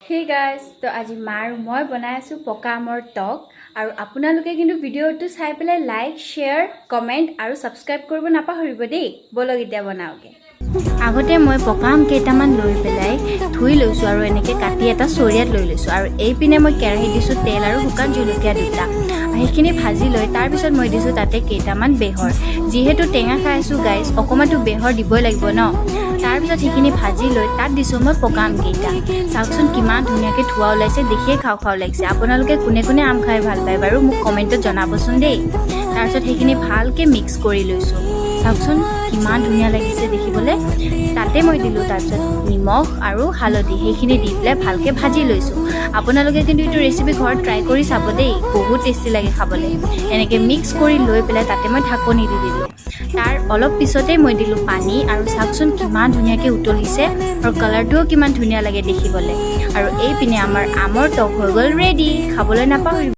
Hey guys, তো আজি মাৰ মই বনাই আছো পকা আমৰ টক আৰু আপোনালোকে কিন্তু ভিডিওটো চাই পেলাই লাইক, শেয়াৰ, কমেন্ট আৰু সাবস্ক্ৰাইব কৰিব নাপাহৰিব দেই। বলক এতিয়া বনাওগে। আগতে মই পকা আম কেইটামান লৈ পেলাই ধুই লৈছো আৰু এনেকে কাটি এটা চৰিয়াত লৈ লৈছো আৰু এই পিনে মই কেৰাহী দিছো তেল আৰু শুকান জলকীয়া দুটা। সেইখিনি ভাজি লৈ তাৰ পিছত মই দিছো তাতে কেইটামান বেহৰ। যেহেতু টেঙা খাই আছো গাইস, অকমানটো বেহৰ দিবই লাগিব ন। তাৰ পিছত সেইখিনি ভাজি লৈ তাত দিছো মই পকা আম কেইটা। চাওকচোন কিমান ধুনীয়াকে ধোৱা ওলাইছে, দেখিয়ে খাও খাও লাগিছে। আপোনালোকে কোনে কোনে আম খাই ভাল পায় বাৰু মোক কমেন্টত জনাবচোন দেই। তাৰ পিছত সেইখিনি ভালকে মিক্স কৰি লৈছো। চাওকচোন কিমান ধুনীয়া লাগিছে দেখিবলৈ। তাতে মই দিলো তাৰপিছত নিমখ আৰু হালধি, সেইখিনি দি পেলাই ভালকে ভাজি লৈছো। আপোনালোকে কিন্তু এইটো ৰেচিপি ঘৰত ট্ৰাই কৰি চাব দেই, বহুত টেষ্টি লাগে খাবলৈ। এনেকে মিক্স কৰি লৈ পেলাই তাতে মই ঢাকনি দি দিলো। তাৰ অলপ পিছতে মই দিলো পানী আৰু চাওকচোন কিমান ধুনীয়াকে উতলিছে আৰু কালাৰটোও কিমান ধুনীয়া লাগে দেখিবলৈ। আৰু এই পিনে আমাৰ আমৰ টক হৈ গ'ল ৰেডি। খাবলৈ নাপাহৰিব।